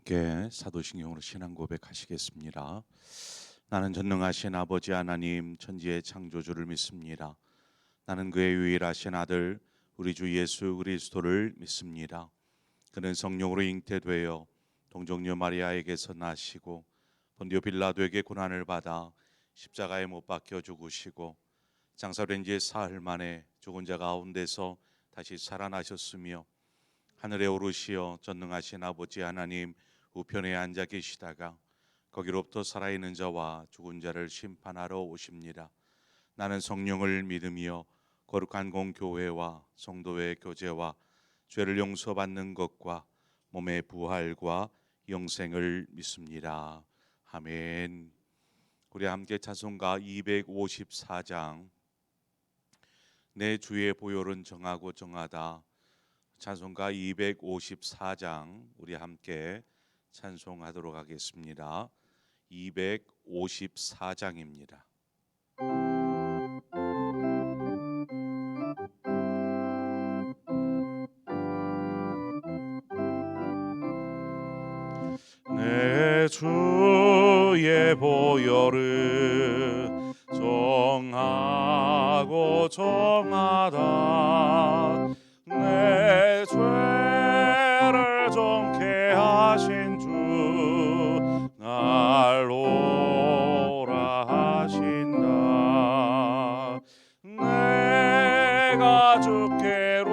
함께 사도신경으로 신앙 고백하시겠습니다. 나는 전능하신 아버지 하나님 천지의 창조주를 믿습니다. 나는 그의 유일하신 아들 우리 주 예수 그리스도를 믿습니다. 그는 성령으로 잉태되어 동정녀 마리아에게서 나시고 본디오 빌라도에게 고난을 받아 십자가에 못 박혀 죽으시고 장사된 지 사흘 만에 죽은 자 가운데서 다시 살아나셨으며 하늘에 오르시어 전능하신 아버지 하나님 우편에 앉아 계시다가 거기로부터 살아있는 자와 죽은 자를 심판하러 오십니다. 나는 성령을 믿으며 거룩한 공교회와 성도의 교제와 죄를 용서받는 것과 몸의 부활과 영생을 믿습니다. 아멘. 우리 함께 찬송가 254장 내 주의 보혈은 정하고 정하다, 찬송가 254장 우리 함께 찬송하도록 하겠습니다. 254장입니다. 내 주의 보혈은 정하고 정하다, 내 죄를 정케 하신 주 날 오라 하신다. 내가 주께로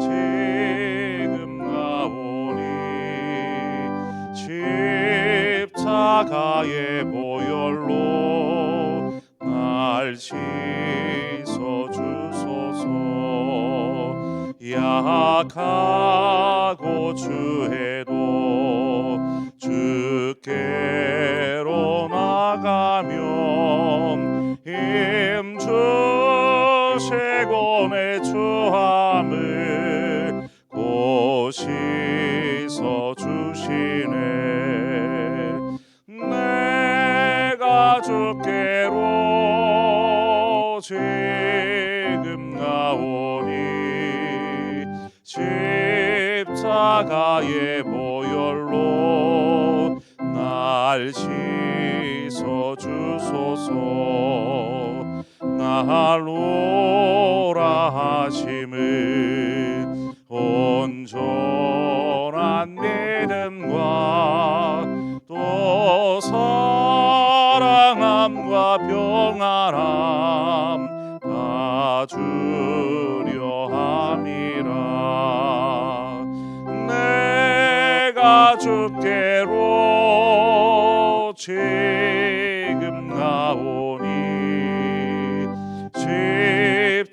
지금 가오니 십자가의 보혈로 날 씻어 주소서. 약하고 주해도 주께로 나가면 힘 주시고 내 추함을 곧 씻어 주시네. 내가 주께로 지금 나오니 십자가의 보혈로 날 씻어 주소서. 날 오라 하심은 온전한 믿음과 또 사랑함과 평안함 다 주려 함이라. 내가 주께로 지금 나오니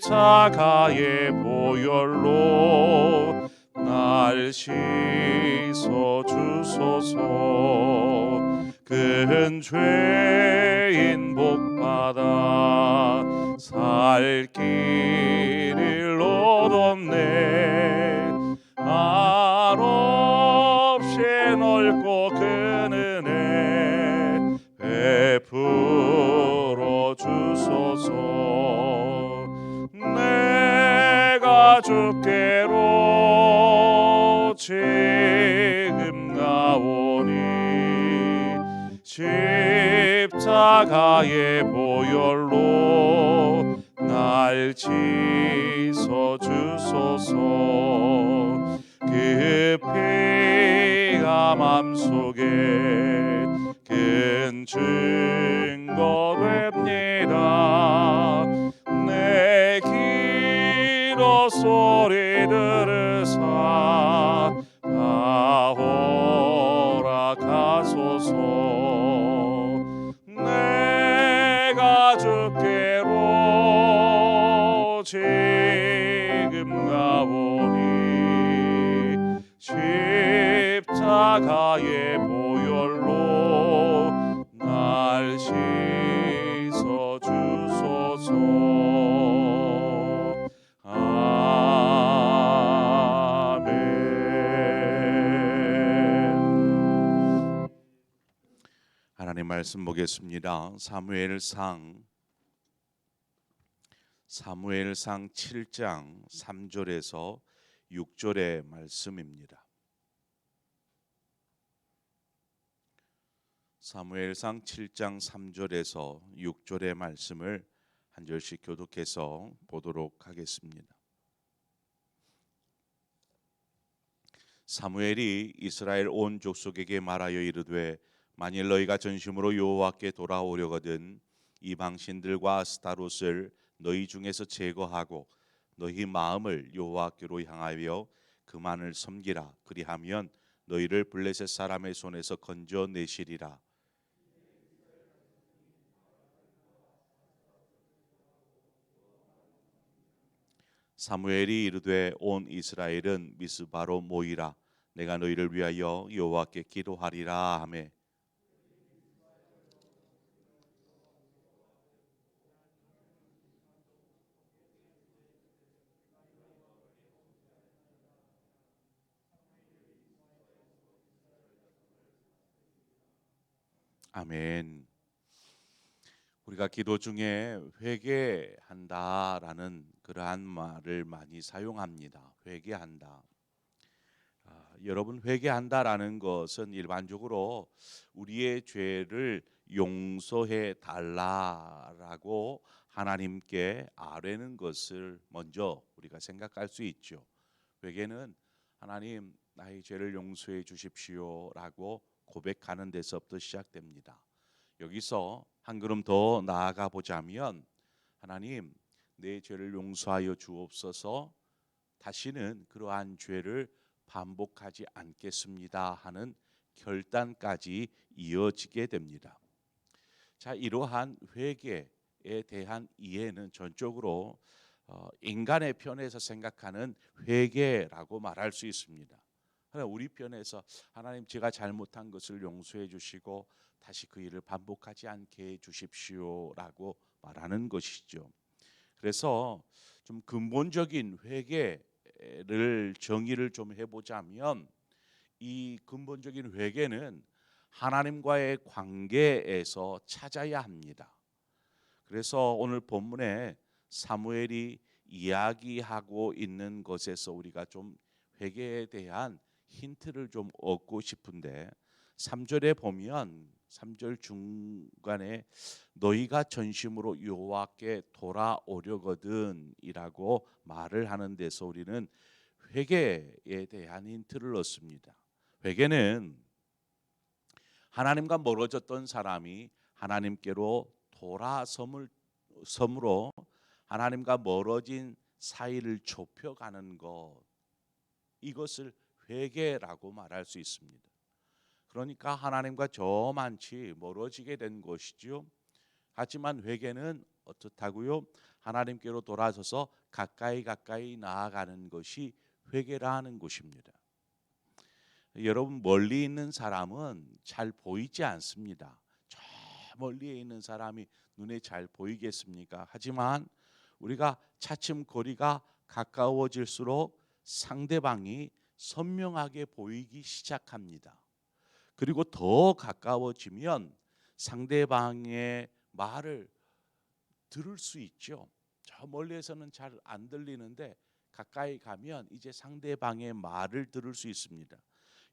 십자가의 보혈로 날 씻어 주소서. 큰 죄인 복받아 살 길을 얻었네. 한없이 넓고 큰 은혜 베풀어 주소서. 내가 주께로 지금 나오니 십자가의 보혈로 날 씻어 주소서. 그 피가 맘속에 큰 증거 됩니다. 내 기도 소리 들으사 다 허락하소서. 내가 주께로 지금 가오니 십자가의 보혈로 날 씻어 주소서. 아멘. 하나님 말씀 보겠습니다. 사무엘상 7장 3절에서 6절의 말씀입니다. 사무엘상 7장 3절에서 6절의 말씀을 한 절씩 교독해서 보도록 하겠습니다. 사무엘이 이스라엘 온 족속에게 말하여 이르되 만일 너희가 전심으로 여호와께 돌아오려거든 이방 신들과 아스타롯을 너희 중에서 제거하고 너희 마음을 여호와께로 향하여 그만을 섬기라. 그리하면 너희를 블레셋 사람의 손에서 건져내시리라. 사무엘이 이르되 온 이스라엘은 미스바로 모이라. 내가 너희를 위하여 여호와께 기도하리라 하매 아멘. 우리가 기도 중에 회개한다라는 그러한 말을 많이 사용합니다. 회개한다. 여러분, 회개한다라는 것은 일반적으로 우리의 죄를 용서해 달라라고 하나님께 아뢰는 것을 먼저 우리가 생각할 수 있죠. 회개는 하나님 나의 죄를 용서해 주십시오라고 고백하는 데서부터 시작됩니다. 여기서 한 걸음 더 나아가 보자면 하나님 내 죄를 용서하여 주옵소서, 다시는 그러한 죄를 반복하지 않겠습니다 하는 결단까지 이어지게 됩니다. 자, 이러한 회개에 대한 이해는 전적으로 인간의 편에서 생각하는 회개라고 말할 수 있습니다. 우리 편에서 하나님 제가 잘못한 것을 용서해 주시고 다시 그 일을 반복하지 않게 해 주십시오라고 말하는 것이죠. 그래서 좀 근본적인 회개를 정의를 좀 해보자면 이 근본적인 회개는 하나님과의 관계에서 찾아야 합니다. 그래서 오늘 본문에 사무엘이 이야기하고 있는 것에서 우리가 좀 회개에 대한 힌트를 좀 얻고 싶은데 3절에 보면 3절 중간에 너희가 전심으로 여호와께 돌아오려거든 이라고 말을 하는 데서 우리는 회개에 대한 힌트를 얻습니다. 회개는 하나님과 멀어졌던 사람이 하나님께로 돌아섬으로 하나님과 멀어진 사이를 좁혀가는 것, 이것을 회개라고 말할 수 있습니다. 그러니까 하나님과 저만치 멀어지게 된 것이죠. 하지만 회개는 어떻다고요? 하나님께로 돌아서서 가까이 나아가는 것이 회개라 하는 것입니다. 여러분, 멀리 있는 사람은 잘 보이지 않습니다. 저 멀리에 있는 사람이 눈에 잘 보이겠습니까? 하지만 우리가 차츰 거리가 가까워질수록 상대방이 선명하게 보이기 시작합니다. 그리고 더 가까워지면 상대방의 말을 들을 수 있죠. 저 멀리에서는 잘 안 들리는데 가까이 가면 이제 상대방의 말을 들을 수 있습니다.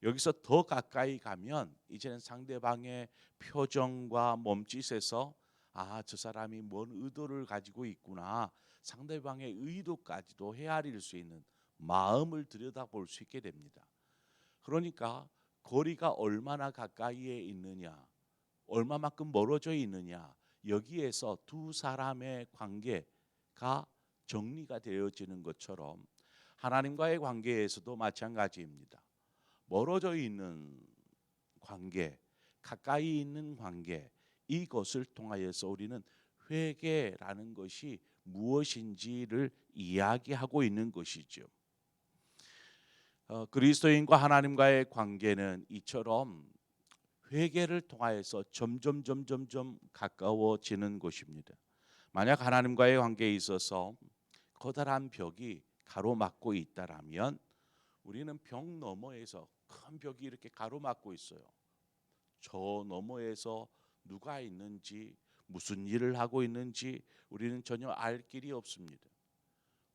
여기서 더 가까이 가면 이제는 상대방의 표정과 몸짓에서 저 사람이 뭔 의도를 가지고 있구나, 상대방의 의도까지도 헤아릴 수 있는 마음을 들여다볼 수 있게 됩니다. 그러니까 거리가 얼마나 가까이에 있느냐, 얼마만큼 멀어져 있느냐, 여기에서 두 사람의 관계가 정리가 되어지는 것처럼 하나님과의 관계에서도 마찬가지입니다. 멀어져 있는 관계, 가까이 있는 관계, 이것을 통하여서 우리는 회개라는 것이 무엇인지를 이야기하고 있는 것이죠. 그리스도인과 하나님과의 관계는 이처럼 회개를 통하여서 점점 가까워지는 것입니다. 만약 하나님과의 관계에 있어서 커다란 벽이 가로막고 있다라면 우리는 벽 너머에서 큰 벽이 이렇게 가로막고 있어요. 저 너머에서 누가 있는지, 무슨 일을 하고 있는지 우리는 전혀 알 길이 없습니다.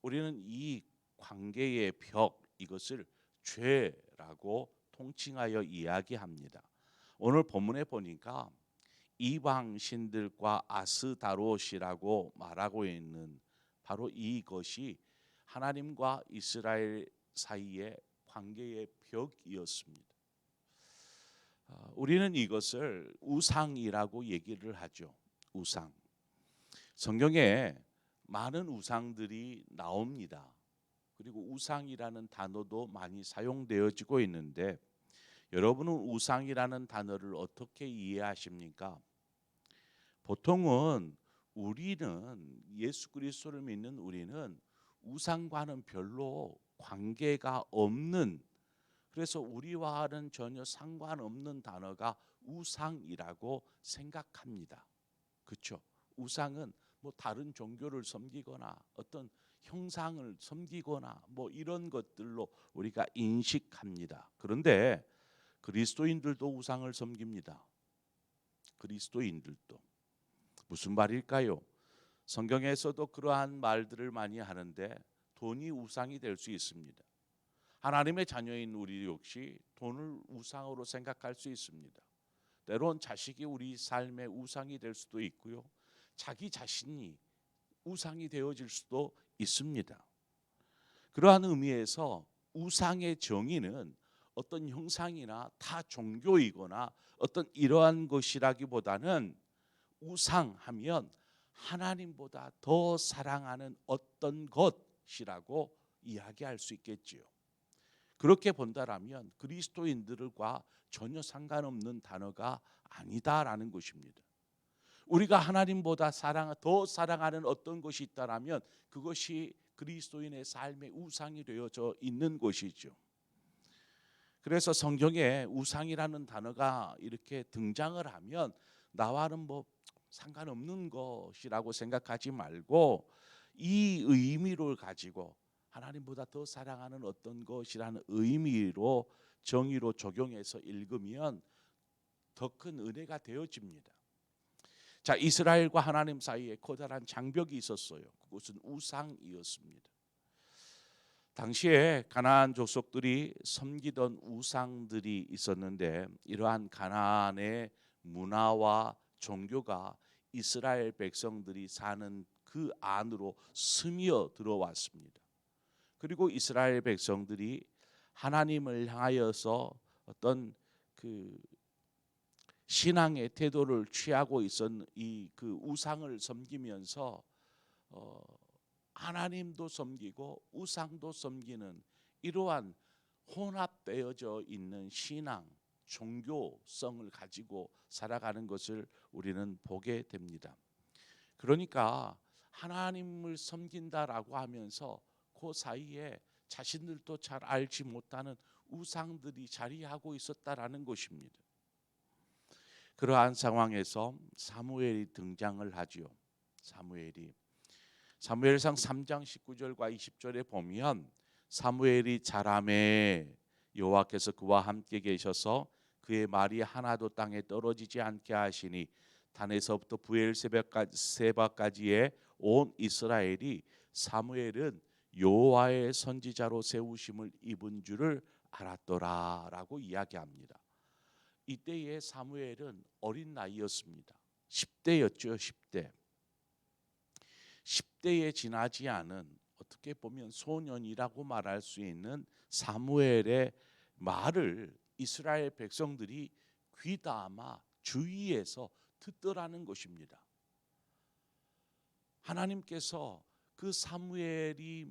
우리는 이 관계의 벽, 이것을 죄라고 통칭하여 이야기합니다. 오늘 본문에 보니까 이방 신들과 아스다롯이라고 말하고 있는 바로 이것이 하나님과 이스라엘 사이의 관계의 벽이었습니다. 우리는 이것을 우상이라고 얘기를 하죠. 우상. 성경에 많은 우상들이 나옵니다. 그리고 우상이라는 단어도 많이 사용되어지고 있는데 여러분은 우상이라는 단어를 어떻게 이해하십니까? 보통은 우리는 예수 그리스도를 믿는 우리는 우상과는 별로 관계가 없는, 그래서 우리와는 전혀 상관없는 단어가 우상이라고 생각합니다. 그렇죠? 우상은 뭐 다른 종교를 섬기거나 어떤 형상을 섬기거나 뭐 이런 것들로 우리가 인식합니다. 그런데 그리스도인들도 우상을 섬깁니다. 그리스도인들도. 무슨 말일까요? 성경에서도 그러한 말들을 많이 하는데 돈이 우상이 될 수 있습니다. 하나님의 자녀인 우리 역시 돈을 우상으로 생각할 수 있습니다. 때론 자식이 우리 삶의 우상이 될 수도 있고요. 자기 자신이 우상이 되어질 수도 있습니다. 그러한 의미에서 우상의 정의는 어떤 형상이나 타 종교이거나 어떤 이러한 것이라기보다는 우상하면 하나님보다 더 사랑하는 어떤 것이라고 이야기할 수 있겠지요. 그렇게 본다라면 그리스도인들과 전혀 상관없는 단어가 아니다라는 것입니다. 우리가 하나님보다 더 사랑하는 어떤 것이 있다라면 그것이 그리스도인의 삶의 우상이 되어져 있는 것이죠. 그래서 성경에 우상이라는 단어가 이렇게 등장을 하면 나와는 뭐 상관없는 것이라고 생각하지 말고 이 의미를 가지고 하나님보다 더 사랑하는 어떤 것이라는 의미로 정의로 적용해서 읽으면 더 큰 은혜가 되어집니다. 자, 이스라엘과 하나님 사이에 커다란 장벽이 있었어요. 그것은 우상이었습니다. 당시에 가나안 족속들이 섬기던 우상들이 있었는데 이러한 가나안의 문화와 종교가 이스라엘 백성들이 사는 그 안으로 스며 들어왔습니다. 그리고 이스라엘 백성들이 하나님을 향하여서 어떤 그 신앙의 태도를 취하고 있었는 이 그 우상을 섬기면서 하나님도 섬기고 우상도 섬기는 이러한 혼합되어져 있는 신앙, 종교성을 가지고 살아가는 것을 우리는 보게 됩니다. 그러니까 하나님을 섬긴다라고 하면서 그 사이에 자신들도 잘 알지 못하는 우상들이 자리하고 있었다라는 것입니다. 그러한 상황에서 사무엘이 등장을 하지요. 사무엘상 3장 19절과 20절에 보면 사무엘이 자라매 여호와께서 그와 함께 계셔서 그의 말이 하나도 땅에 떨어지지 않게 하시니 단에서부터 부엘세바까지의 온 이스라엘이 사무엘은 여호와의 선지자로 세우심을 입은 줄을 알았더라라고 이야기합니다. 이때의 사무엘은 어린 나이였습니다. 10대였죠. 10대에 지나지 않은 어떻게 보면 소년이라고 말할 수 있는 사무엘의 말을 이스라엘 백성들이 귀담아 주의해서 듣더라는 것입니다. 하나님께서 그 사무엘이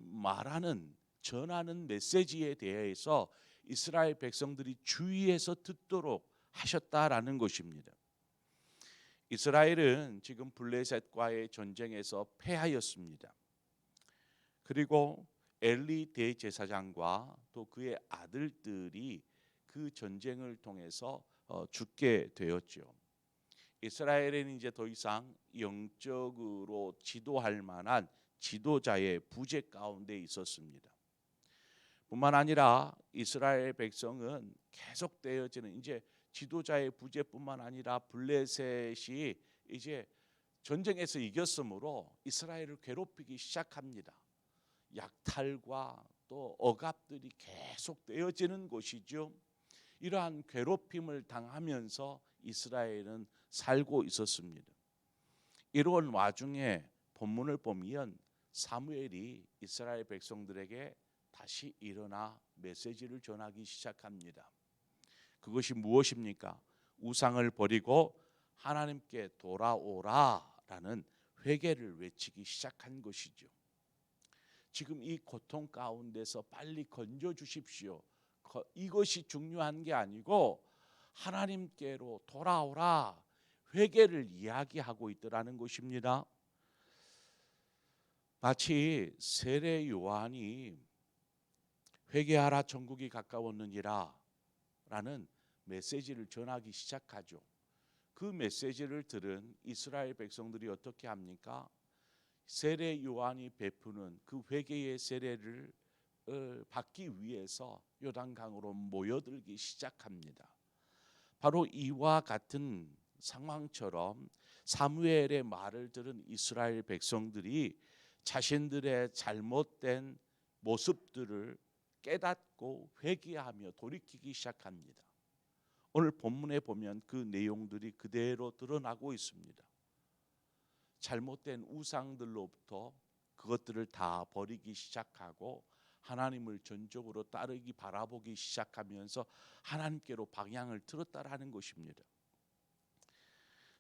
전하는 메시지에 대해서 이스라엘 백성들이 주의해서 듣도록 하셨다라는 것입니다. 이스라엘은 지금 블레셋과의 전쟁에서 패하였습니다. 그리고 엘리 대제사장과 또 그의 아들들이 그 전쟁을 통해서 죽게 되었죠. 이스라엘은 이제 더 이상 영적으로 지도할 만한 지도자의 부재 가운데 있었습니다. 뿐만 아니라 이스라엘 백성은 계속되어지는 이제 지도자의 부재뿐만 아니라 블레셋이 이제 전쟁에서 이겼으므로 이스라엘을 괴롭히기 시작합니다. 약탈과 또 억압들이 계속되어지는 것이죠. 이러한 괴롭힘을 당하면서 이스라엘은 살고 있었습니다. 이런 와중에 본문을 보면 사무엘이 이스라엘 백성들에게 다시 일어나 메시지를 전하기 시작합니다. 그것이 무엇입니까? 우상을 버리고 하나님께 돌아오라라는 회개를 외치기 시작한 것이죠. 지금 이 고통 가운데서 빨리 건져 주십시오. 이것이 중요한 게 아니고 하나님께로 돌아오라, 회개를 이야기하고 있더라는 것입니다. 마치 세례 요한이 회개하라 천국이 가까웠느니라 라는 메시지를 전하기 시작하죠. 그 메시지를 들은 이스라엘 백성들이 어떻게 합니까? 세례 요한이 베푸는 그 회개의 세례를 받기 위해서 요단강으로 모여들기 시작합니다. 바로 이와 같은 상황처럼 사무엘의 말을 들은 이스라엘 백성들이 자신들의 잘못된 모습들을 깨닫고 회개하며 돌이키기 시작합니다. 오늘 본문에 보면 그 내용들이 그대로 드러나고 있습니다. 잘못된 우상들로부터 그것들을 다 버리기 시작하고 하나님을 전적으로 따르기 바라보기 시작하면서 하나님께로 방향을 틀었다라는 것입니다.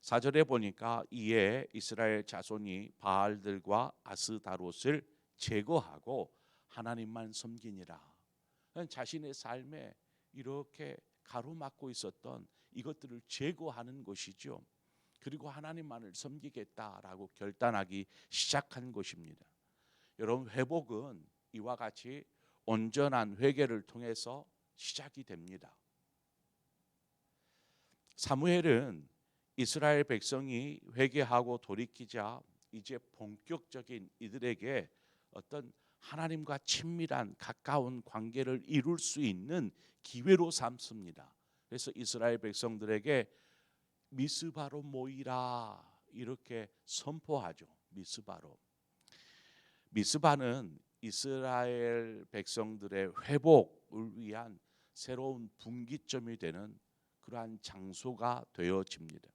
4절에 보니까 이에 이스라엘 자손이 바알들과 아스다롯을 제거하고 하나님만 섬기니라. 자신의 삶에 이렇게 가로막고 있었던 이것들을 제거하는 것이죠. 그리고 하나님만을 섬기겠다라고 결단하기 시작한 것입니다. 여러분, 회복은 이와 같이 온전한 회개를 통해서 시작이 됩니다. 사무엘은 이스라엘 백성이 회개하고 돌이키자 이제 본격적인 이들에게 어떤 하나님과 친밀한 가까운 관계를 이룰 수 있는 기회로 삼습니다. 그래서 이스라엘 백성들에게 미스바로 모이라 이렇게 선포하죠. 미스바는 이스라엘 백성들의 회복을 위한 새로운 분기점이 되는 그러한 장소가 되어집니다.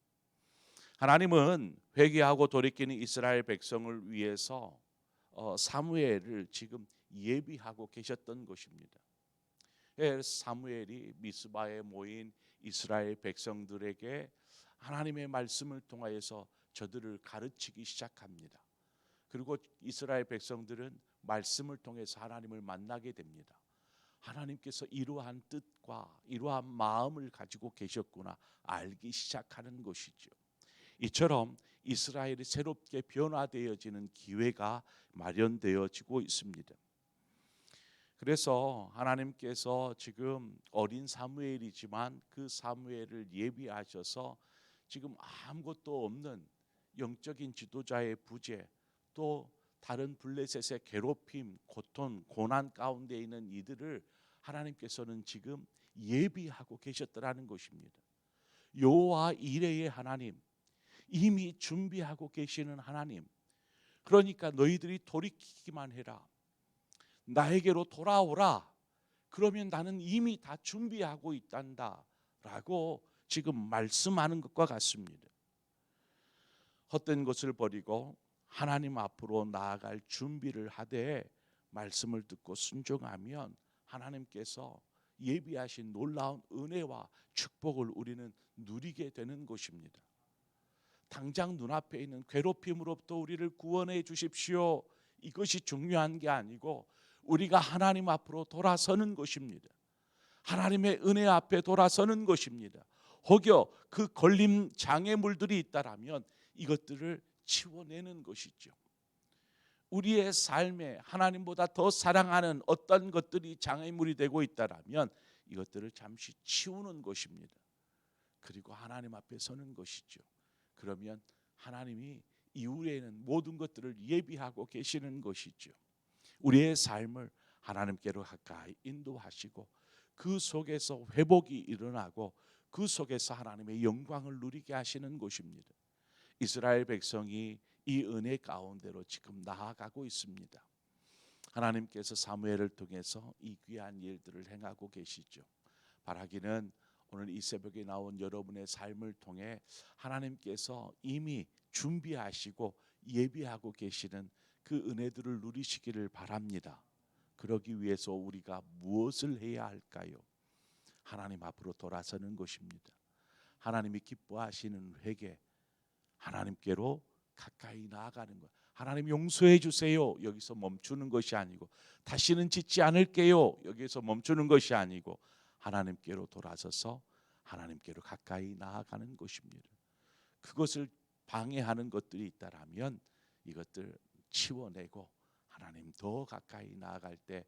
하나님은 회개하고 돌이키는 이스라엘 백성을 위해서 사무엘을 지금 예비하고 계셨던 것입니다. 사무엘이 미스바에 모인 이스라엘 백성들에게 하나님의 말씀을 통하여서 저들을 가르치기 시작합니다. 그리고 이스라엘 백성들은 말씀을 통해서 하나님을 만나게 됩니다. 하나님께서 이러한 뜻과 이러한 마음을 가지고 계셨구나 알기 시작하는 것이죠. 이처럼 이스라엘이 새롭게 변화되어지는 기회가 마련되어지고 있습니다. 그래서 하나님께서 지금 어린 사무엘이지만 그 사무엘을 예비하셔서 지금 아무것도 없는 영적인 지도자의 부재, 또 다른 블레셋의 괴롭힘, 고통, 고난 가운데 있는 이들을 하나님께서는 지금 예비하고 계셨더라는 것입니다. 여호와 이레의 하나님, 이미 준비하고 계시는 하나님, 그러니까 너희들이 돌이키기만 해라, 나에게로 돌아오라, 그러면 나는 이미 다 준비하고 있단다 라고 지금 말씀하는 것과 같습니다. 헛된 것을 버리고 하나님 앞으로 나아갈 준비를 하되 말씀을 듣고 순종하면 하나님께서 예비하신 놀라운 은혜와 축복을 우리는 누리게 되는 것입니다. 당장 눈앞에 있는 괴롭힘으로부터 우리를 구원해 주십시오, 이것이 중요한 게 아니고 우리가 하나님 앞으로 돌아서는 것입니다. 하나님의 은혜 앞에 돌아서는 것입니다. 혹여 그 걸림 장애물들이 있다라면 이것들을 치워내는 것이죠. 우리의 삶에 하나님보다 더 사랑하는 어떤 것들이 장애물이 되고 있다라면 이것들을 잠시 치우는 것입니다. 그리고 하나님 앞에 서는 것이죠. 그러면 하나님이 이후에는 모든 것들을 예비하고 계시는 것이죠. 우리의 삶을 하나님께로 가까이 인도하시고 그 속에서 회복이 일어나고 그 속에서 하나님의 영광을 누리게 하시는 것입니다. 이스라엘 백성이 이 은혜 가운데로 지금 나아가고 있습니다. 하나님께서 사무엘을 통해서 이 귀한 일들을 행하고 계시죠. 바라기는 오늘 이 새벽에 나온 여러분의 삶을 통해 하나님께서 이미 준비하시고 예비하고 계시는 그 은혜들을 누리시기를 바랍니다. 그러기 위해서 우리가 무엇을 해야 할까요? 하나님 앞으로 돌아서는 것입니다. 하나님이 기뻐하시는 회개, 하나님께로 가까이 나아가는 것. 하나님 용서해 주세요. 여기서 멈추는 것이 아니고, 다시는 짓지 않을게요. 여기서 멈추는 것이 아니고, 하나님께로 돌아서서 하나님께로 가까이 나아가는 것입니다. 그것을 방해하는 것들이 있다라면 이것들 치워내고 하나님 더 가까이 나아갈 때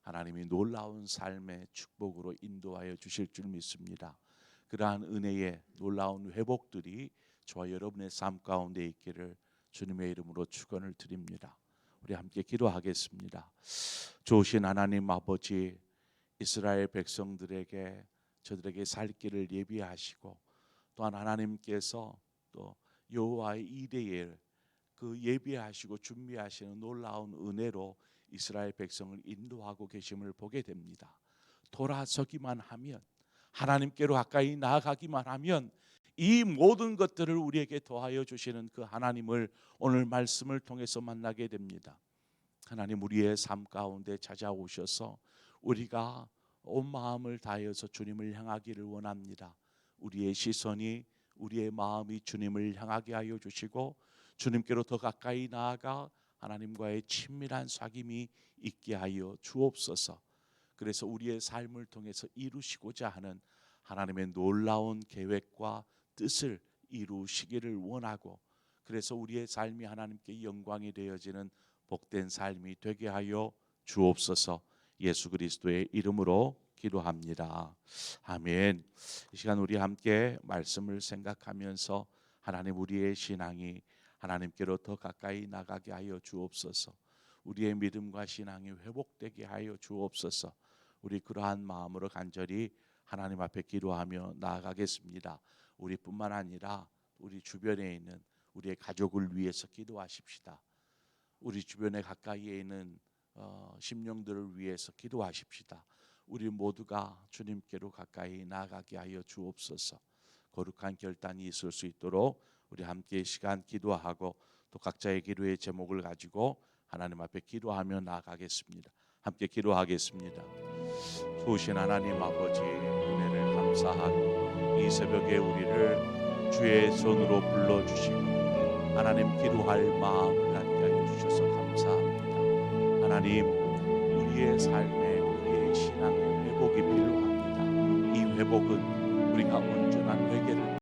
하나님이 놀라운 삶의 축복으로 인도하여 주실 줄 믿습니다. 그러한 은혜의 놀라운 회복들이 저와 여러분의 삶 가운데 있기를 주님의 이름으로 축원을 드립니다. 우리 함께 기도하겠습니다. 좋으신 하나님 아버지, 이스라엘 백성들에게 저들에게 살 길을 예비하시고 또한 하나님께서 또 여호와의 이레의 그 예비하시고 준비하시는 놀라운 은혜로 이스라엘 백성을 인도하고 계심을 보게 됩니다. 돌아서기만 하면, 하나님께로 가까이 나아가기만 하면 이 모든 것들을 우리에게 더하여 주시는 그 하나님을 오늘 말씀을 통해서 만나게 됩니다. 하나님, 우리의 삶 가운데 찾아오셔서 우리가 온 마음을 다하여서 주님을 향하기를 원합니다. 우리의 시선이, 우리의 마음이 주님을 향하게 하여 주시고 주님께로 더 가까이 나아가 하나님과의 친밀한 사귐이 있게 하여 주옵소서. 그래서 우리의 삶을 통해서 이루시고자 하는 하나님의 놀라운 계획과 뜻을 이루시기를 원하고, 그래서 우리의 삶이 하나님께 영광이 되어지는 복된 삶이 되게 하여 주옵소서. 예수 그리스도의 이름으로 기도합니다. 아멘. 이 시간 우리 함께 말씀을 생각하면서 하나님, 우리의 신앙이 하나님께로 더 가까이 나가게 하여 주옵소서. 우리의 믿음과 신앙이 회복되게 하여 주옵소서. 우리 그러한 마음으로 간절히 하나님 앞에 기도하며 나아가겠습니다. 우리뿐만 아니라 우리 주변에 있는 우리의 가족을 위해서 기도하십시다. 우리 주변에 가까이에 있는 심령들을 위해서 기도하십시다. 우리 모두가 주님께로 가까이 나아가게 하여 주옵소서. 거룩한 결단이 있을 수 있도록 우리 함께 시간 기도하고 또 각자의 기도의 제목을 가지고 하나님 앞에 기도하며 나아가겠습니다. 함께 기도하겠습니다. 좋으신 하나님 아버지, 은혜를 감사하고 이 새벽에 우리를 주의 손으로 불러주시고 하나님 기도할 마음을 갖게 하여 주셔서 감사합니다. 하나님, 우리의 삶에 우리의 신앙의 회복이 필요합니다. 이 회복은 우리가 온전한 회개를